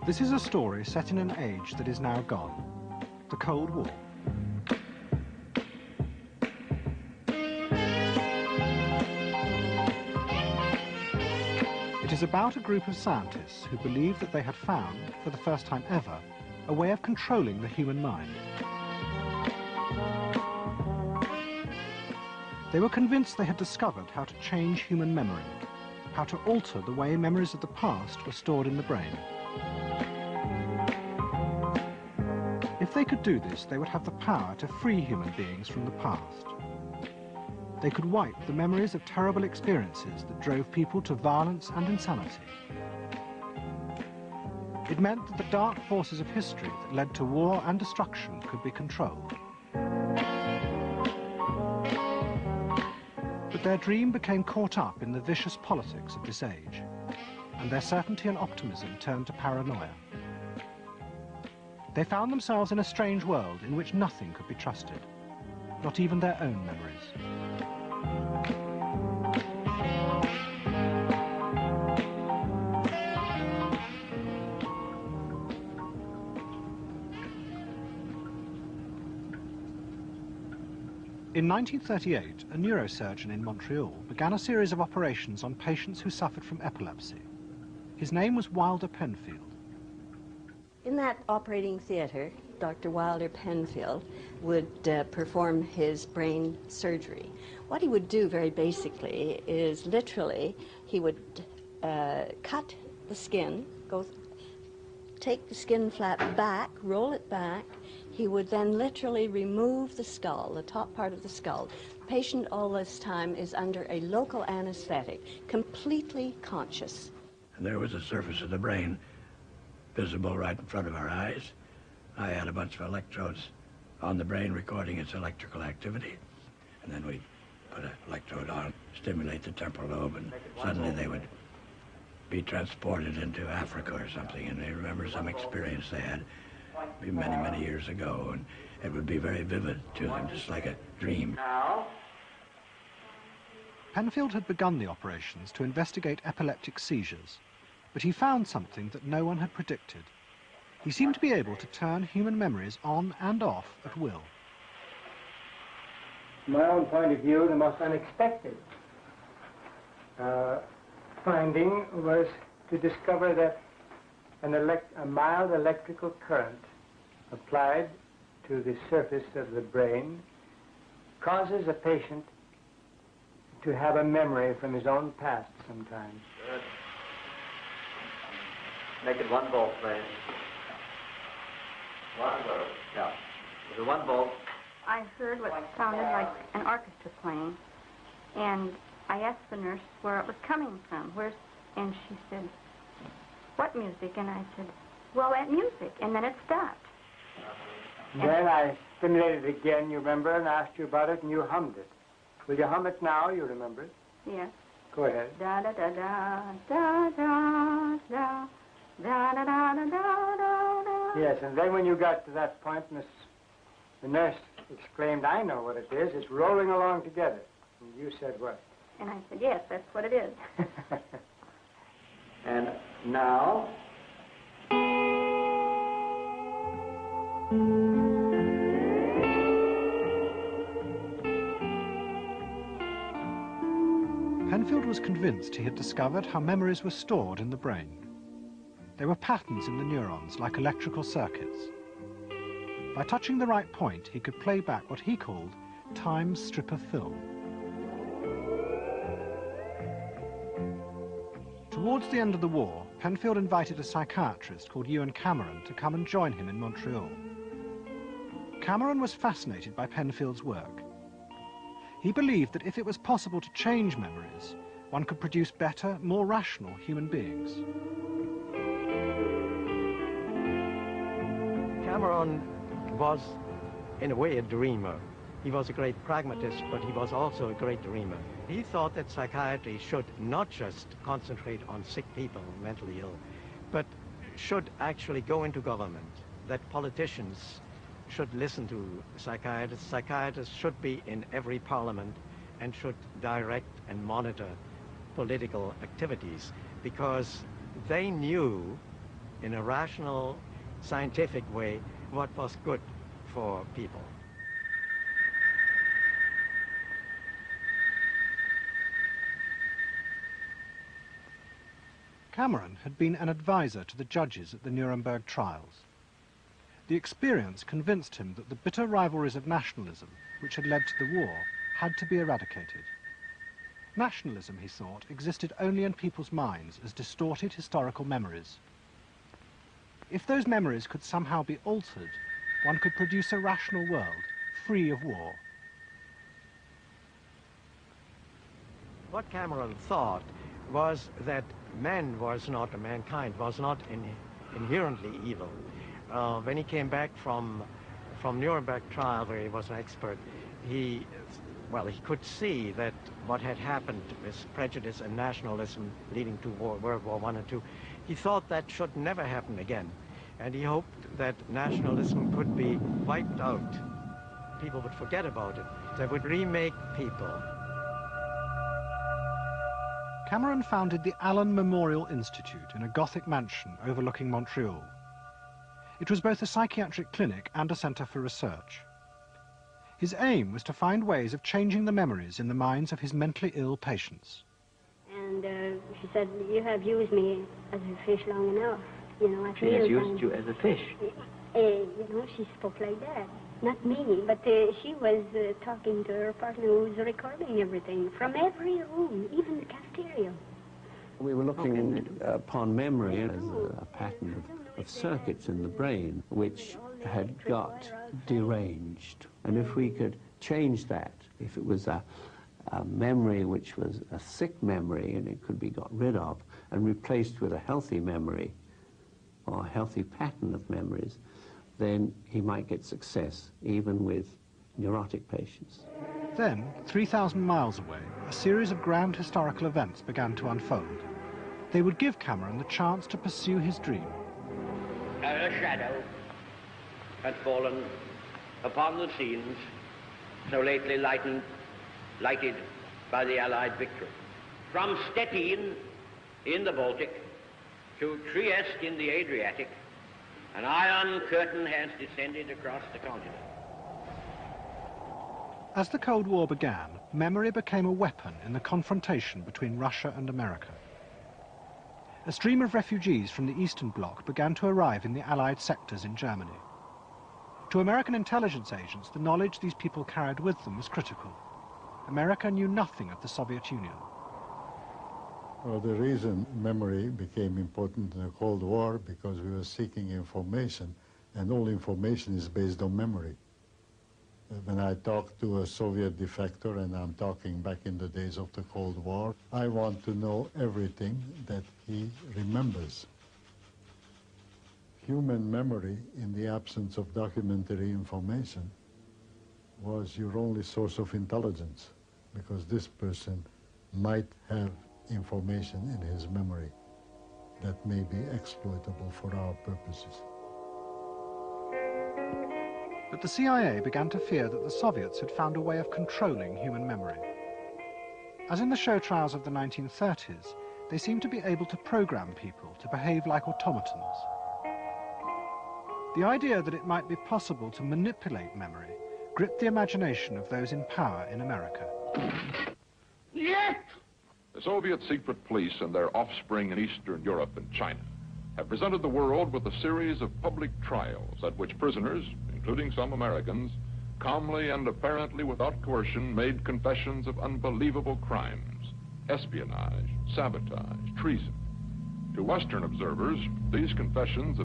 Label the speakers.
Speaker 1: This is a story set in an age that is now gone, the Cold War. It is about a group of scientists who believed that they had found, for the first time ever, a way of controlling the human mind. They were convinced they had discovered how to change human memory, how to alter the way memories of the past were stored in the brain. If they could do this, they would have the power to free human beings from the past. They could wipe the memories of terrible experiences that drove people to violence and insanity. It meant that the dark forces of history that led to war and destruction could be controlled. But their dream became caught up in the vicious politics of this age, and their certainty and optimism turned to paranoia. They found themselves in a strange world in which nothing could be trusted, not even their own memories. In 1938, a neurosurgeon in Montreal began a series of operations on patients who suffered from epilepsy. His name was Wilder Penfield.
Speaker 2: In that operating theater, Dr. Wilder Penfield would perform his brain surgery. What he would do very basically is literally he would cut the skin, take the skin flap back, roll it back. He would then literally remove the skull, the top part of the skull. The patient all this time is under a local anesthetic, completely conscious.
Speaker 3: And there was a surface of the brain visible right in front of our eyes. I had a bunch of electrodes on the brain recording its electrical activity. And then we'd put an electrode on, stimulate the temporal lobe, and suddenly they would be transported into Africa or something, and they remember some experience they had many, many years ago, and it would be very vivid to them, just like a dream.
Speaker 1: Penfield had begun the operations to investigate epileptic seizures, but he found something that no one had predicted. He seemed to be able to turn human memories on and off at will.
Speaker 4: From my own point of view, the most unexpected finding was to discover that a mild electrical current applied to the surface of the brain causes a patient to have a memory from his own past sometimes.
Speaker 5: Good. Make it 1 volt, please. 1 volt. Yeah. With the 1 volt.
Speaker 6: I heard what sounded like an orchestra playing, and I asked the nurse where it was coming from. And she said, "What music?" And I said, "Well, that music." And then it stopped.
Speaker 4: Then I stimulated it again, you remember, and asked you about it, and you hummed it. Will you hum it now? You remember it?
Speaker 6: Yes.
Speaker 4: Go ahead.
Speaker 6: Da da da da da da da da da da da da da.
Speaker 4: Yes, and then when you got to that point, the nurse exclaimed, "I know what it is. It's rolling along together." And you said what?
Speaker 6: And I said, "Yes, that's what it is."
Speaker 5: And now...
Speaker 1: Penfield was convinced he had discovered how memories were stored in the brain. There were patterns in the neurons, like electrical circuits. By touching the right point, he could play back what he called time's strip of film. Towards the end of the war, Penfield invited a psychiatrist called Ewan Cameron to come and join him in Montreal. Cameron was fascinated by Penfield's work. He believed that if it was possible to change memories, one could produce better, more rational human beings.
Speaker 7: Cameron was, in a way, a dreamer. He was a great pragmatist, but he was also a great dreamer. He thought that psychiatry should not just concentrate on sick people, mentally ill, but should actually go into government, that politicians should listen to psychiatrists. Psychiatrists should be in every parliament and should direct and monitor political activities, because they knew in a rational, scientific way what was good for people.
Speaker 1: Cameron had been an advisor to the judges at the Nuremberg trials. The experience convinced him that the bitter rivalries of nationalism, which had led to the war, had to be eradicated. Nationalism, he thought, existed only in people's minds as distorted historical memories. If those memories could somehow be altered, one could produce a rational world, free of war.
Speaker 7: What Cameron thought was that mankind was not inherently evil. When he came back from Nuremberg trial, where he was an expert, he could see that what had happened with prejudice and nationalism leading to World War I and II, he thought that should never happen again. And he hoped that nationalism could be wiped out. People would forget about it. They would remake people.
Speaker 1: Cameron founded the Allen Memorial Institute in a Gothic mansion overlooking Montreal. It was both a psychiatric clinic and a centre for research. His aim was to find ways of changing the memories in the minds of his mentally ill patients.
Speaker 8: And she said, you have used me as a fish long enough. You know,
Speaker 5: she has used you as a fish.
Speaker 8: You know, she spoke like that. Not me, but she was talking to her partner who was recording everything from every room, even the cafeteria.
Speaker 9: We were looking upon memory as a pattern of circuits in the brain which had got deranged. And if we could change that, if it was a memory which was a sick memory and it could be got rid of and replaced with a healthy memory or a healthy pattern of memories, then he might get success, even with neurotic patients.
Speaker 1: Then, 3,000 miles away, a series of grand historical events began to unfold. They would give Cameron the chance to pursue his dream.
Speaker 10: A shadow had fallen upon the scenes so lately lighted by the Allied victory. From Stettin in the Baltic to Trieste in the Adriatic, an iron curtain has descended across the continent.
Speaker 1: As the Cold War began, memory became a weapon in the confrontation between Russia and America. A stream of refugees from the Eastern Bloc began to arrive in the Allied sectors in Germany. To American intelligence agents, the knowledge these people carried with them was critical. America knew nothing of the Soviet Union.
Speaker 11: Well, the reason memory became important in the Cold War because we were seeking information, and all information is based on memory. When I talk to a Soviet defector, and I'm talking back in the days of the Cold War, I want to know everything that he remembers. Human memory, in the absence of documentary information, was your only source of intelligence, because this person might have information in his memory that may be exploitable for our purposes.
Speaker 1: But the CIA began to fear that the Soviets had found a way of controlling human memory. As in the show trials of the 1930s, they seemed to be able to program people to behave like automatons. The idea that it might be possible to manipulate memory gripped the imagination of those in power in America.
Speaker 10: Yes!
Speaker 12: The Soviet secret police and their offspring in Eastern Europe and China have presented the world with a series of public trials at which prisoners, including some Americans, calmly and apparently without coercion made confessions of unbelievable crimes, espionage, sabotage, treason. To Western observers, these confessions